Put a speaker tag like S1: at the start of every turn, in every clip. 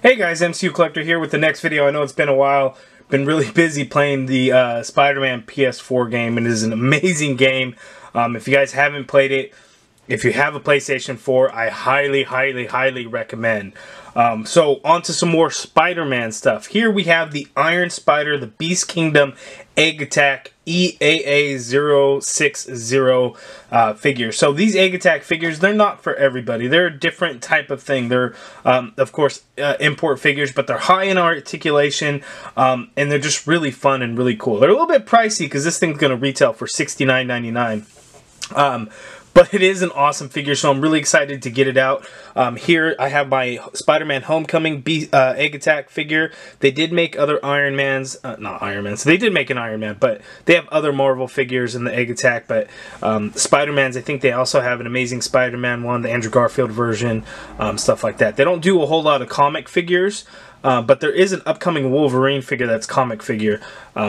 S1: Hey guys, MCU Collector here with the next video. I know it's been a while. Been really busy playing the Spider-Man PS4 game, and it is an amazing game. If you guys haven't played it, if you have a PlayStation 4, I highly recommend. So on to some more Spider-Man stuff. Here we have the Iron Spider, the Beast Kingdom Egg Attack EAA060 figure. So these Egg Attack figures, they're not for everybody. They're a different type of thing. They're, of course, import figures, but they're high in articulation, and they're just really fun and really cool. They're a little bit pricey because this thing's going to retail for $69.99. But it is an awesome figure, so I'm really excited to get it out. Here I have my Spider-Man Homecoming Egg Attack figure. They did make other Iron Mans, not Iron Man, so they did make an Iron Man, but they have other Marvel figures in the Egg Attack. But Spider-Mans, I think they also have an Amazing Spider-Man one, the Andrew Garfield version, stuff like that. They don't do a whole lot of comic figures, but there is an upcoming Wolverine figure that's comic figure,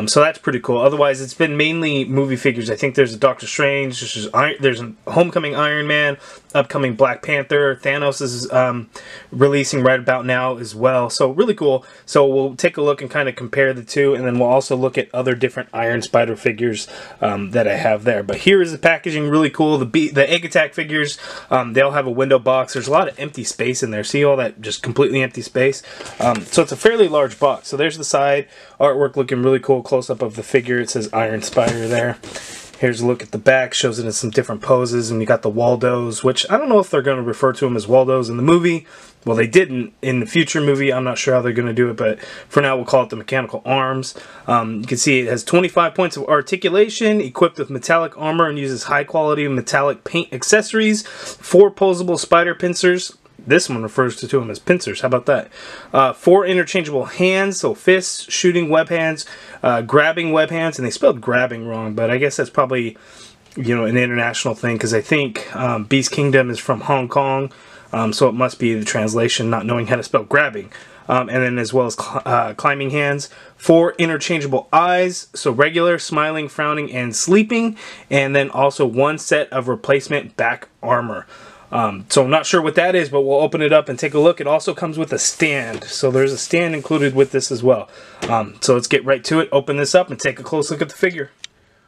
S1: so that's pretty cool. Otherwise, it's been mainly movie figures. I think there's a Doctor Strange, there's a Homecoming Iron Man, upcoming Black Panther, Thanos is releasing right about now as well, so really cool. So we'll take a look and kind of compare the two, and then we'll also look at other different Iron Spider figures that I have there. But here is the packaging, really cool. The Egg Attack figures, they'll have a window box. There's a lot of empty space in there. See all that just completely empty space? So it's a fairly large box. So there's the side artwork looking really cool. Close-up of the figure. It says Iron Spider there. Here's a look at the back. Shows it in some different poses. And you got the Waldos, which I don't know if they're going to refer to them as Waldos in the movie. Well, they didn't in the future movie. I'm not sure how they're going to do it, but for now we'll call it the mechanical arms. You can see it has 25 points of articulation, equipped with metallic armor, and uses high-quality metallic paint accessories. 4 posable spider pincers. This one refers to them as pincers. How about that? 4 interchangeable hands, so fists, shooting web hands, grabbing web hands, and they spelled grabbing wrong, but I guess that's probably, you know, an international thing, because I think Beast Kingdom is from Hong Kong, so it must be the translation, not knowing how to spell grabbing. And then as well as climbing hands. 4 interchangeable eyes, so regular, smiling, frowning, and sleeping, and then also 1 set of replacement back armor. So I'm not sure what that is, but we'll open it up and take a look. It also comes with a stand, so there's a stand included with this as well. So let's get right to it, open this up, and take a close look at the figure.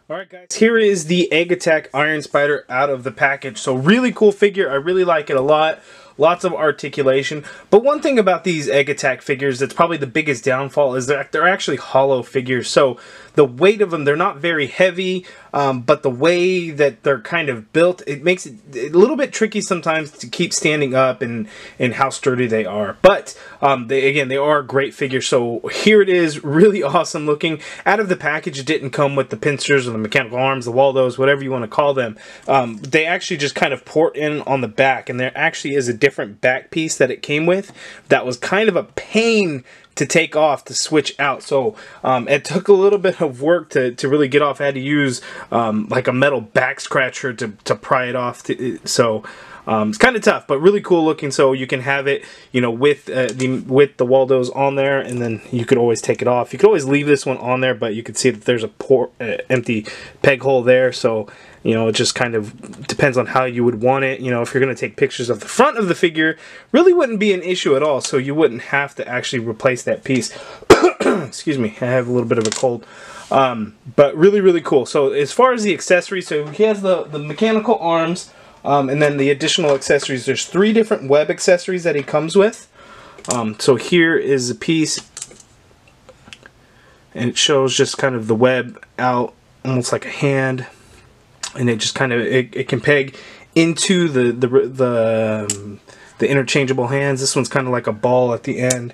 S1: Alright guys, here is the Egg Attack Iron Spider out of the package. So really cool figure, I really like it a lot. Lots of articulation. But one thing about these Egg Attack figures that's probably the biggest downfall is that they're actually hollow figures. So the weight of them, they're not very heavy, but the way that they're kind of built, it makes it a little bit tricky sometimes to keep standing up and how sturdy they are. But they are great figures. So here it is, really awesome looking. Out of the package, it didn't come with the pincers or the mechanical arms, the Waldos, whatever you want to call them. They actually just kind of port in on the back, and there actually is a different back piece that it came with that was kind of a pain to take off to switch out. So it took a little bit of work to really get off. I had to use like a metal back scratcher to pry it off. So it's kind of tough, but really cool looking. So you can have it, you know, with the Waldos on there, and then you could always take it off. You could always leave this one on there, but you can see that there's a empty peg hole there. So you know, it just kind of depends on how you would want it. You know, if you're going to take pictures of the front of the figure, really wouldn't be an issue at all. So you wouldn't have to actually replace that piece. Excuse me, I have a little bit of a cold. But really cool. So as far as the accessories, so he has the mechanical arms, and then the additional accessories. There's 3 different web accessories that he comes with. So here is a piece, and it shows just kind of the web out, almost like a hand. And it just kind of it can peg into the interchangeable hands. This one's kind of like a ball at the end,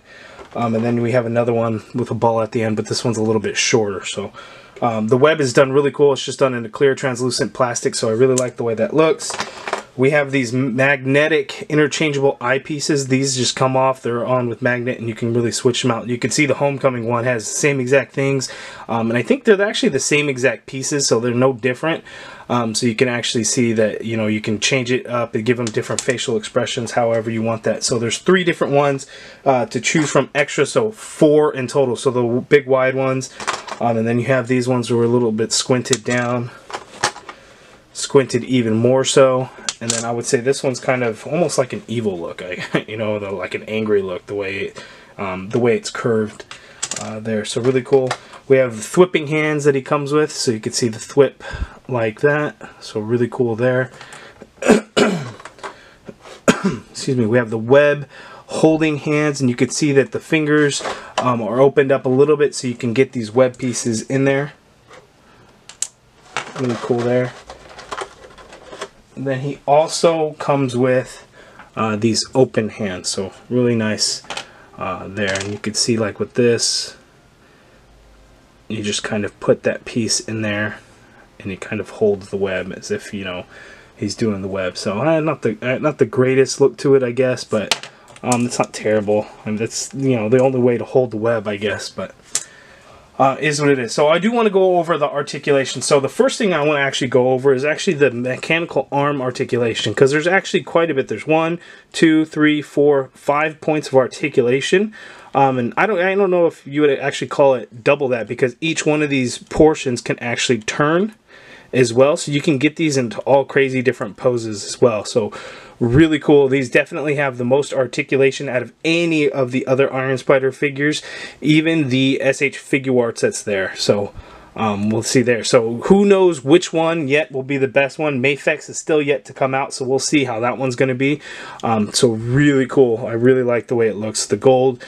S1: and then we have another one with a ball at the end, but this one's a little bit shorter. So the web is done really cool. It's just done in a clear translucent plastic, so I really like the way that looks. We have these magnetic interchangeable eyepieces. These just come off. They're on with magnet, and you can really switch them out. You can see the Homecoming one has the same exact things, and I think they're actually the same exact pieces, so they're no different. So you can actually see that, you know, you can change it up and give them different facial expressions however you want that. So there's 3 different ones to choose from extra, so 4 in total. So the big wide ones, and then you have these ones that are a little bit squinted down, squinted even more so, And then I would say this one's kind of almost like an evil look, you know, like an angry look, the way it's curved there. So really cool. We have the thwipping hands that he comes with, so you can see the thwip like that. So really cool there. Excuse me. We have the web holding hands, and you can see that the fingers are opened up a little bit, so you can get these web pieces in there. Really cool there. And then he also comes with these open hands, so really nice there. And you can see, like with this, you just kind of put that piece in there, and he kind of holds the web as if, you know, he's doing the web. So not the greatest look to it, I guess, but it's not terrible. I mean, that's, you know, the only way to hold the web, I guess, but is what it is. So I do want to go over the articulation. So the first thing I want to actually go over is actually the mechanical arm articulation, because there's actually quite a bit. There's 1, 2, 3, 4, 5 points of articulation. And I don't know if you would actually call it double that, because each one of these portions can actually turn as well, so you can get these into all crazy different poses as well. So really cool. These definitely have the most articulation out of any of the other Iron Spider figures, even the SH Figure Arts that's there. So we'll see there. So who knows which one yet will be the best one. Mafex is still yet to come out, so we'll see how that one's going to be. So really cool. I really like the way it looks. The gold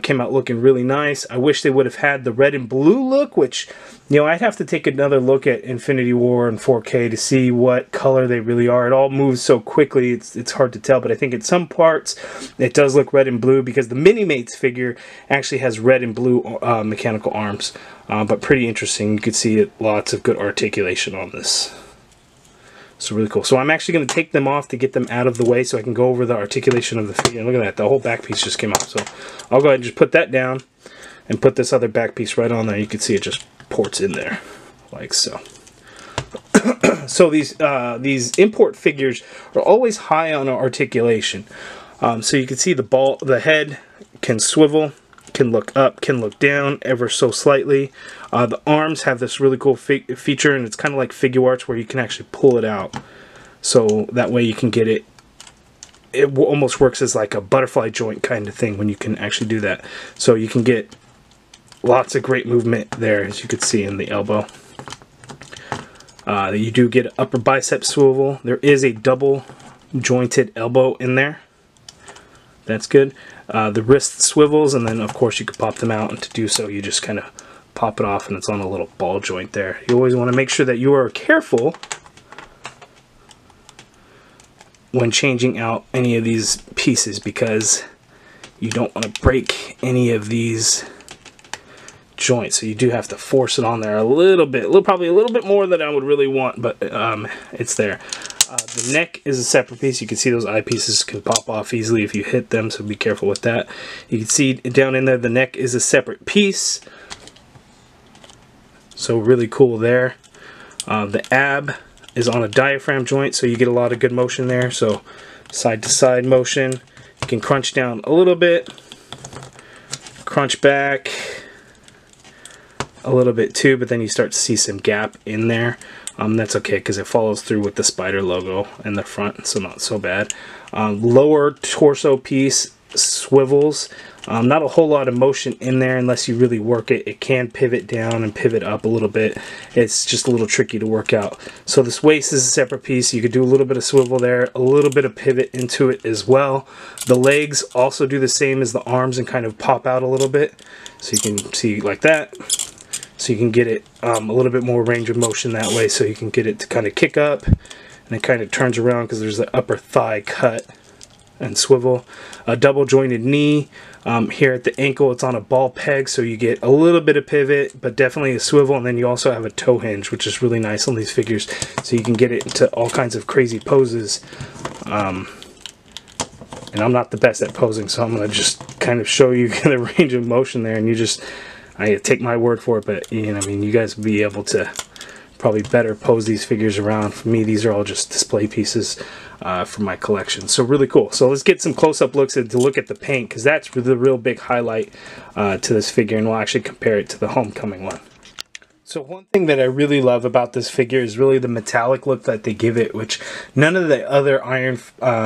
S1: came out looking really nice. I wish they would have had the red and blue look, which, you know, I'd have to take another look at Infinity War in 4K to see what color they really are. It all moves so quickly, it's hard to tell, but I think in some parts it does look red and blue, because the Mini-Mates figure actually has red and blue mechanical arms. But pretty interesting. You can see lots of good articulation on this. So really cool. So I'm actually going to take them off to get them out of the way so I can go over the articulation of the figure. Look at that. The whole back piece just came out. So I'll go ahead and just put that down and put this other back piece right on there. You can see it just ports in there like so. So these import figures are always high on articulation. So you can see the head can swivel, can look up, can look down ever so slightly. The arms have this really cool feature, and it's kind of like Figure Arts where you can actually pull it out. So that way you can get it. It almost works as like a butterfly joint kind of thing when you can actually do that. So you can get lots of great movement there, as you can see in the elbow. You do get an upper bicep swivel. There is a double jointed elbow in there. That's good. The wrist swivels, and then of course you can pop them out, and to do so you just kind of pop it off, and it's on a little ball joint there. You always want to make sure that you are careful when changing out any of these pieces, because you don't want to break any of these joints. So you do have to force it on there a little bit, probably a little bit more than I would really want, but it's there. The neck is a separate piece. You can see those eyepieces can pop off easily if you hit them, so be careful with that. You can see down in there the neck is a separate piece, so really cool there. The ab is on a diaphragm joint, so you get a lot of good motion there. So side to side motion. You can crunch down a little bit, crunch back a little bit too, but then you start to see some gap in there. That's okay, because it follows through with the spider logo in the front, so not so bad. Lower torso piece swivels. Not a whole lot of motion in there unless you really work it. It can pivot down and pivot up a little bit. It's just a little tricky to work out. So this waist is a separate piece. You could do a little bit of swivel there, a little bit of pivot into it as well. The legs also do the same as the arms and kind of pop out a little bit. So you can see like that. So you can get it a little bit more range of motion that way, so you can get it to kind of kick up, and it kind of turns around because there's the upper thigh cut and swivel. A double jointed knee. Here at the ankle, it's on a ball peg, so you get a little bit of pivot, but definitely a swivel, and then you also have a toe hinge, which is really nice on these figures, so you can get it into all kinds of crazy poses. And I'm not the best at posing, so I'm going to just kind of show you the range of motion there, and you just... I take my word for it, but you know, I mean, you guys will be able to probably better pose these figures around. For me, these are all just display pieces for my collection. So really cool. So let's get some close-up looks to look at the paint, because that's the real big highlight to this figure, and we'll actually compare it to the Homecoming one. So one thing that I really love about this figure is really the metallic look that they give it, which none of the other Iron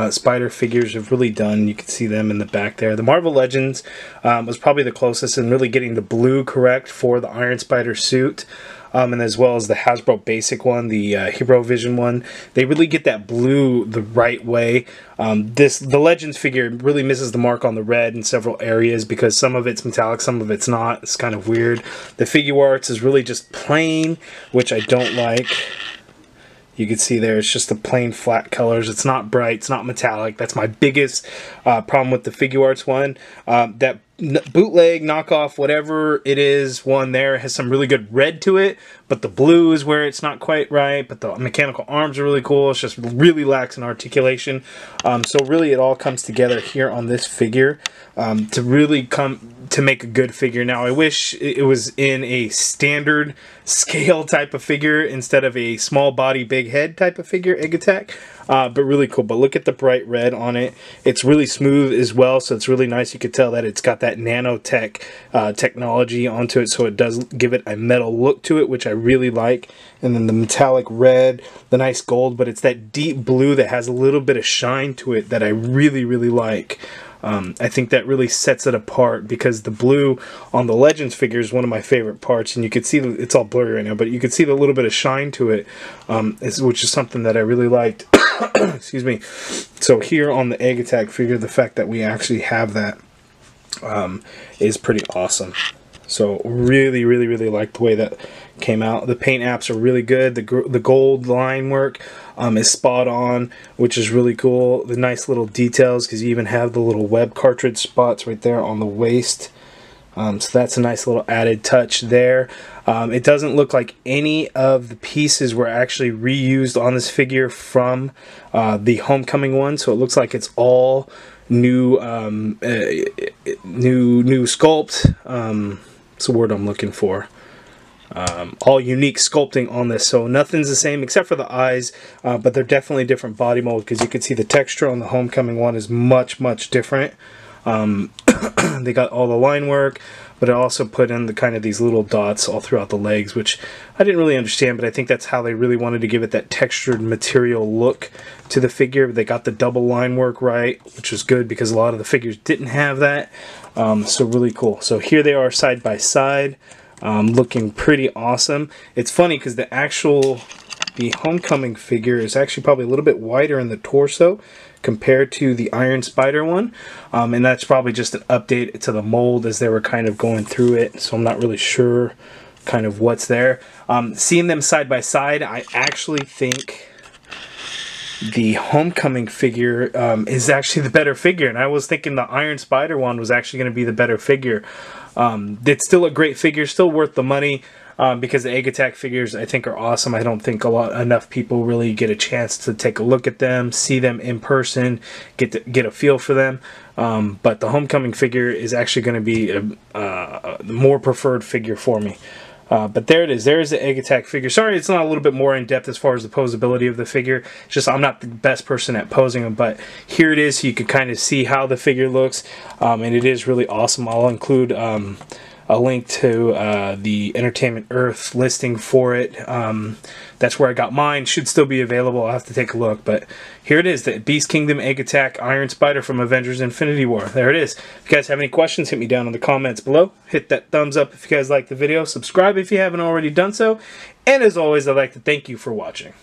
S1: Spider figures have really done. You can see them in the back there. The Marvel Legends was probably the closest in really getting the blue correct for the Iron Spider suit. And as well as the Hasbro basic one, the Hero Vision one. They really get that blue the right way. The Legends figure really misses the mark on the red in several areas because some of it's metallic, some of it's not. It's kind of weird. The figure arts is really just plain, which I don't like. You can see there, it's just the plain flat colors. It's not bright, it's not metallic. That's my biggest problem with the figure arts one. That bootleg, knockoff, whatever it is, one there has some really good red to it, but the blue is where it's not quite right. But the mechanical arms are really cool. It's just really lacks in articulation. So really it all comes together here on this figure to really come to make a good figure. Now I wish it was in a standard scale type of figure instead of a small body big head type of figure, Egg Attack. But really cool. But look at the bright red on it. It's really smooth as well, so it's really nice. You could tell that it's got that nanotech technology onto it, so it does give it a metal look to it, which I really like. And then the metallic red, the nice gold, but it's that deep blue that has a little bit of shine to it that I really, really like. I think that really sets it apart because the blue on the Legends figure is one of my favorite parts, and you can see it's all blurry right now, but you can see the little bit of shine to it, which is something that I really liked. Excuse me. So here on the Egg Attack figure, the fact that we actually have that is pretty awesome. So really, really, really like the way that came out. The paint apps are really good. The gold line work is spot on, which is really cool. The nice little details, because you even have the little web cartridge spots right there on the waist. So that's a nice little added touch there. It doesn't look like any of the pieces were actually reused on this figure from the Homecoming one. So it looks like it's all new, new sculpt. It's the word I'm looking for. All unique sculpting on this, so nothing's the same except for the eyes, but they're definitely different body mold, because you can see the texture on the Homecoming one is much, much different. They got all the line work, but it also put in the kind of these little dots all throughout the legs, which I didn't really understand, but I think that's how they really wanted to give it that textured material look to the figure. They got the double line work right, which was good because a lot of the figures didn't have that. So really cool. So here they are side by side, looking pretty awesome. It's funny because the Homecoming figure is actually probably a little bit wider in the torso compared to the Iron Spider one, and that's probably just an update to the mold as they were kind of going through it, so I'm not really sure kind of what's there. Seeing them side by side, I actually think the Homecoming figure is actually the better figure, and I was thinking the Iron Spider one was actually going to be the better figure. It's still a great figure, still worth the money, because the Egg Attack figures I think are awesome. I don't think enough people really get a chance to take a look at them, see them in person, get a feel for them. But the Homecoming figure is actually going to be a more preferred figure for me. But there it is. There's the Egg Attack figure. Sorry, it's not a little bit more in depth as far as the posability of the figure. It's just I'm not the best person at posing them, but here it is. So you can kind of see how the figure looks, and it is really awesome. I'll include a link to the Entertainment Earth listing for it. That's where I got mine. Should still be available. I'll have to take a look. But here it is, the Beast Kingdom Egg Attack Iron Spider from Avengers Infinity War. There it is. If you guys have any questions, hit me down in the comments below. Hit that thumbs up if you guys like the video. Subscribe if you haven't already done so. And as always, I'd like to thank you for watching.